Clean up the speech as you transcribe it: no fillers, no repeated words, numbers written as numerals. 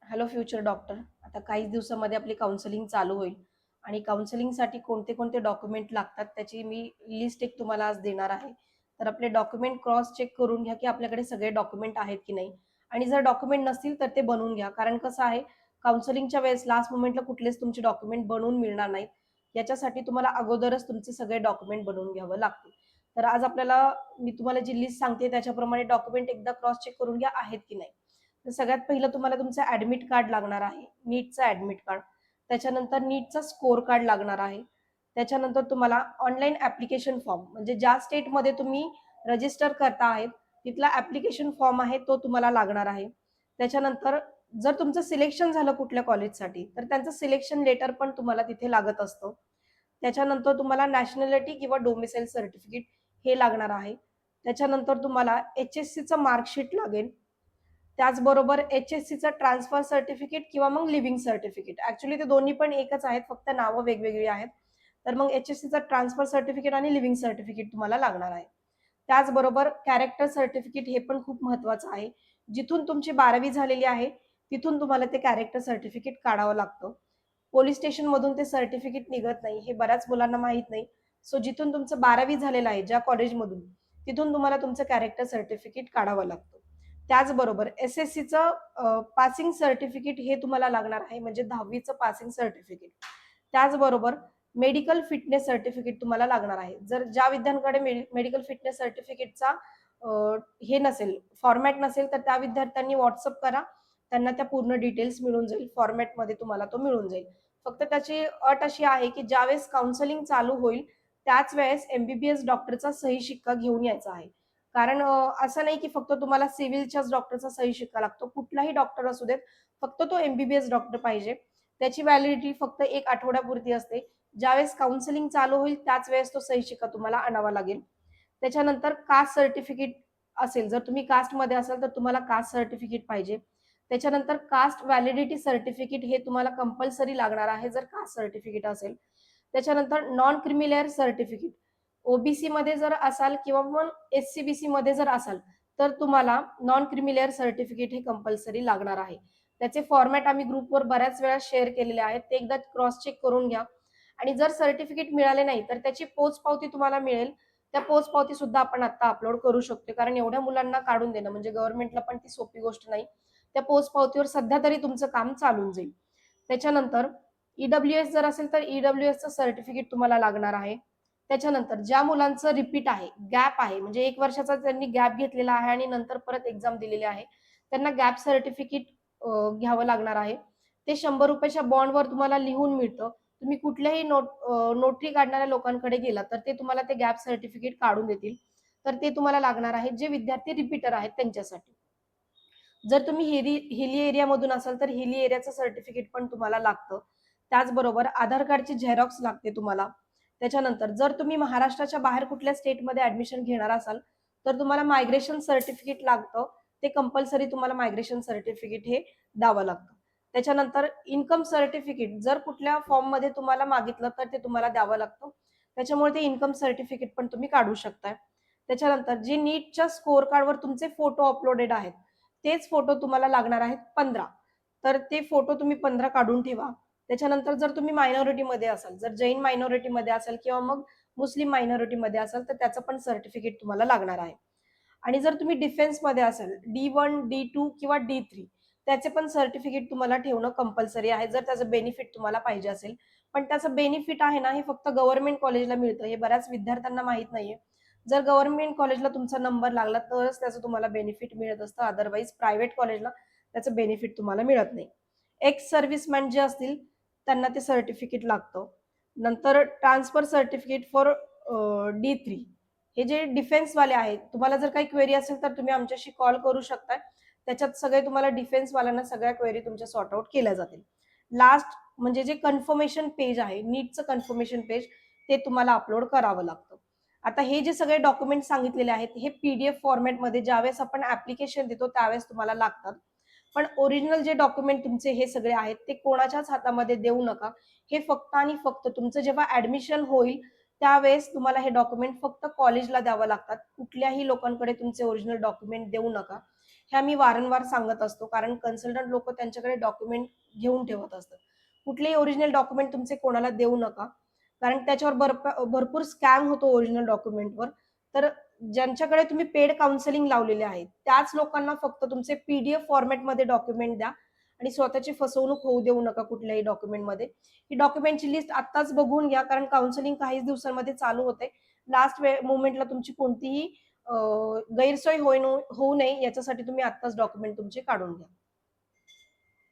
Hello future doctor. आता काहीच दिवसामध्ये आपली काउन्सिलिंग चालू होईल आणि काउन्सिलिंगसाठी कोणते कोणते डॉक्युमेंट लागतात त्याची मी लिस्ट एक तुम्हाला आज देणार आहे. तर आपले डॉक्युमेंट क्रॉस चेक करून घ्या की आपल्याकडे सगळे डॉक्युमेंट आहेत की नाही, आणि जर डॉक्युमेंट नसतील तर ते बनवून घ्या. कारण कसं आहे, काउन्सिलिंगच्या वेळेस लास्ट मोमेंटला कुठलेच तुमचे डॉक्युमेंट बनवून मिळणार नाहीत. याच्यासाठी तुम्हाला अगोदरच तुमचे सगळे डॉक्युमेंट बनवून घ्यावं लागतील. तर आज आपल्याला मी तुम्हाला जी लिस्ट सांगते त्याच्याप्रमाणे डॉक्युमेंट एकदा क्रॉस चेक करून घ्या आहेत की नाही. तर सगळ्यात पहिलं तुम्हाला तुमचं ॲडमिट कार्ड लागणार आहे, नीटचं ॲडमिट कार्ड. त्याच्यानंतर नीटचा स्कोर कार्ड लागणार आहे. त्याच्यानंतर तुम्हाला ऑनलाईन ॲप्लिकेशन फॉर्म, म्हणजे ज्या स्टेटमध्ये तुम्ही रजिस्टर करता आहेत तिथला ॲप्लिकेशन फॉर्म आहे तो तुम्हाला लागणार आहे. त्याच्यानंतर जर तुमचं सिलेक्शन झालं कुठल्या कॉलेजसाठी तर त्यांचं सिलेक्शन लेटर पण तुम्हाला तिथे लागत असतं. त्याच्यानंतर तुम्हाला नॅशनॅलिटी किंवा डोमिसाईल सर्टिफिकेट हे लागणार आहे. त्याच्यानंतर तुम्हाला एच-एस-सीचं मार्कशीट लागेल. त्याचबरोबर एच-एस-सीचं ट्रान्सफर सर्टिफिकेट किंवा मग लिव्हिंग सर्टिफिकेट. ॲक्चुअली ते दोन्ही पण एकच आहेत, फक्त नावं वेगवेगळी आहेत. तर मग एच-एस-सीचं ट्रान्सफर सर्टिफिकेट आणि लिव्हिंग सर्टिफिकेट तुम्हाला लागणार आहे. त्याचबरोबर कॅरेक्टर सर्टिफिकेट हे पण खूप महत्त्वाचं आहे. जिथून तुमची 12वी झालेली आहे, तिथून तुम्हाला ते कॅरेक्टर सर्टिफिकेट काढावं लागतं. पोलिस स्टेशनमधून ते सर्टिफिकेट निघत नाही, हे बऱ्याच मुलांना माहीत नाही. सो जिथून तुमचं 12वी झालेलं आहे, ज्या कॉलेजमधून, तिथून तुम्हाला तुमचं कॅरेक्टर सर्टिफिकेट काढावं लागतं. त्याचबरोबर एस-एस-सीचं पासिंग सर्टिफिकेट हे तुम्हाला लागणार आहे, म्हणजे 10वीचं पासिंग सर्टिफिकेट. त्याचबरोबर मेडिकल फिटनेस सर्टिफिकेट तुम्हाला लागणार आहे. जर ज्या विद्यार्थ्यांकडे मेडिकल फिटनेस सर्टिफिकेटचा हे नसेल, फॉर्मॅट नसेल, तर त्या विद्यार्थ्यांनी WhatsApp करा. त्यांना त्या पूर्ण डिटेल्स मिळून जाईल. फॉर्मॅटमध्ये तुम्हाला तो मिळून जाईल. फक्त त्याची अट अशी आहे, की ज्यावेळेस काउन्सिलिंग चालू होईल, त्याच वेळेस एम-बी-बी-एस डॉक्टरचा सही शिक्का घेऊन यायचा आहे. कारण असं नाही की फक्त तुम्हाला सिव्हिलच्याच डॉक्टरचा सही शिक्का लागतो. कुठलाही डॉक्टर असू देत, फक्त तो एम-बी-बी-एस डॉक्टर पाहिजे. त्याची व्हॅलिडिटी फक्त 1 आठवड्यापुरती असते. ज्यावेळेस काउन्सिलिंग चालू होईल त्याच वेळेस तो सही शिक्का तुम्हाला आणावा लागेल. त्याच्यानंतर कास्ट सर्टिफिकेट असेल, जर तुम्ही कास्टमध्ये असाल तर तुम्हाला कास्ट सर्टिफिकेट पाहिजे. त्याच्यानंतर कास्ट व्हॅलिडिटी सर्टिफिकेट हे तुम्हाला कंपल्सरी लागणार आहे जर कास्ट सर्टिफिकेट असेल. त्याच्यानंतर नॉन क्रिमी सर्टिफिकेट. ओ-बी-सीमध्ये जर असाल किंवा मग एस-सी-बी-सीमध्ये जर असाल, तर तुम्हाला नॉन क्रिमी सर्टिफिकेट हे कंपल्सरी लागणार आहे. त्याचे फॉर्मॅट आम्ही ग्रुपवर बऱ्याच वेळा शेअर केलेले आहेत. ते एकदा क्रॉस चेक करून घ्या. आणि जर सर्टिफिकेट मिळाले नाही, तर त्याची पोचपावती तुम्हाला मिळेल. त्या पोचपावती सुद्धा आपण आता अपलोड करू शकतो. कारण एवढ्या मुलांना काढून देणं म्हणजे गव्हर्नमेंटला पण ती सोपी गोष्ट नाही. त्या पोचपावतीवर सध्या तरी तुमचं काम चालून जाईल. त्याच्यानंतर ई-डब्ल्यू-एस जर असेल, तर ई-डब्ल्यू-एसचं सर्टिफिकेट तुम्हाला लागणार आहे. त्याच्यानंतर ज्या मुलांचं रिपीट आहे, गॅप आहे, म्हणजे 1 वर्षाचा त्यांनी गॅप घेतलेला आहे आणि नंतर परत एक्झाम दिलेली आहे, त्यांना गॅप सर्टिफिकेट घ्यावं लागणार आहे. ते ₹100 च्या बॉन्डवर तुम्हाला लिहून मिळतं. तुम्ही कुठल्याही नोटरी काढणाऱ्या लोकांकडे गेलात, तर ते तुम्हाला ते गॅप सर्टिफिकेट काढून देतील. तर ते तुम्हाला लागणार आहे, जे विद्यार्थी रिपीटर आहेत त्यांच्यासाठी. जर तुम्ही हिली एरियामधून असाल, तर हिली एरियाचं सर्टिफिकेट पण तुम्हाला लागतं. त्याचबरोबर आधार कार्डची झेरॉक्स लागते तुम्हाला. त्याच्यानंतर जर तुम्ही महाराष्ट्राच्या बाहेर कुठल्या स्टेटमध्ये ॲडमिशन घेणार असाल, तर तुम्हाला मायग्रेशन सर्टिफिकेट लागतं. ते कंपल्सरी तुम्हाला मायग्रेशन सर्टिफिकेट हे द्यावं लागतं. त्याच्यानंतर इन्कम सर्टिफिकेट जर कुठल्या फॉर्ममध्ये तुम्हाला मागितलं, तर ते तुम्हाला द्यावं लागतं. त्याच्यामुळे ते इन्कम सर्टिफिकेट पण तुम्ही काढू शकता. त्याच्यानंतर जे नीटच्या स्कोर कार्डवर तुमचे फोटो अपलोडेड आहेत, तेच फोटो तुम्हाला लागणार आहेत 15. तर ते फोटो तुम्ही 15 काढून ठेवा. त्याच्यानंतर जर तुम्ही मायनॉरिटीमध्ये असाल, जर जैन मायनॉरिटीमध्ये असाल किंवा मग मुस्लिम मायनॉरिटीमध्ये असाल, तर त्याचं पण सर्टिफिकेट तुम्हाला लागणार आहे. आणि जर तुम्ही डिफेन्समध्ये असाल, D1, D2 किंवा D3 त्याचे पण सर्टिफिकेट तुम्हाला ठेवणं कंपल्सरी आहे, जर त्याचं बेनिफिट तुम्हाला पाहिजे असेल. पण त्याचं बेनिफिट आहे ना, हे फक्त गव्हर्नमेंट कॉलेजला मिळतं. हे बऱ्याच विद्यार्थ्यांना माहीत नाहीये. जर गव्हर्नमेंट कॉलेजला तुमचा नंबर लागला तरच त्याचं तुम्हाला बेनिफिट मिळत असतं. अदरवाईज प्रायव्हेट कॉलेजला त्याचं बेनिफिट तुम्हाला मिळत नाही. एक्स सर्व्हिसमॅन जे असतील त्यांना ते सर्टिफिकेट लागतं. नंतर ट्रान्सफर सर्टिफिकेट फॉर D3 हे जे डिफेन्सवाले आहेत, तुम्हाला जर काही क्वेरी असेल तर तुम्ही आमच्याशी कॉल करू शकता. त्याच्यात सगळे तुम्हाला डिफेन्सवाल्यांना सगळ्या क्वेरी तुमच्या सॉर्ट आउट केल्या जातील. लास्ट म्हणजे जे कन्फर्मेशन पेज आहे, नीटचं कन्फर्मेशन पेज ते तुम्हाला अपलोड करावं लागतं. आता हे जे सगळे डॉक्युमेंट सांगितलेले आहेत, हे पी-डी-एफ फॉर्मॅटमध्ये ज्यावेळेस आपण ॲप्लिकेशन देतो त्यावेळेस तुम्हाला लागतात. पण ओरिजिनल जे डॉक्युमेंट तुमचे हे सगळे आहेत, ते कोणाच्याच हातामध्ये देऊ नका. हे फक्त आणि फक्त तुमचं जेव्हा ॲडमिशन होईल, त्यावेळेस तुम्हाला हे डॉक्युमेंट फक्त कॉलेजला द्यावं लागतात. कुठल्याही लोकांकडे तुमचे ओरिजिनल डॉक्युमेंट देऊ नका. ह्या मी वारंवार सांगत असतो, कारण कन्सल्टंट लोक त्यांच्याकडे डॉक्युमेंट घेऊन ठेवत असतात. कुठलेही ओरिजिनल डॉक्युमेंट तुमचे कोणाला देऊ नका, कारण त्याच्यावर भरपूर स्कॅम होतो ओरिजिनल डॉक्युमेंटवर. तर ज्यांच्याकडे तुम्ही पेड काउन्सिलिंग लावलेले आहेत, त्याच लोकांना फक्त तुमचे पीडीएफ फॉर्मॅटमध्ये डॉक्युमेंट द्या आणि स्वतःची फसवणूक होऊ देऊ नका कुठल्याही डॉक्युमेंटमध्ये. ही डॉक्युमेंटची लिस्ट आत्ताच बघून घ्या, कारण काउन्सिलिंग काहीच दिवसांमध्ये चालू होते. लास्ट मोमेंटला तुमची कोणतीही गैरसोय होऊ नये याच्यासाठी तुम्ही आत्ताच डॉक्युमेंट तुमचे काढून घ्या.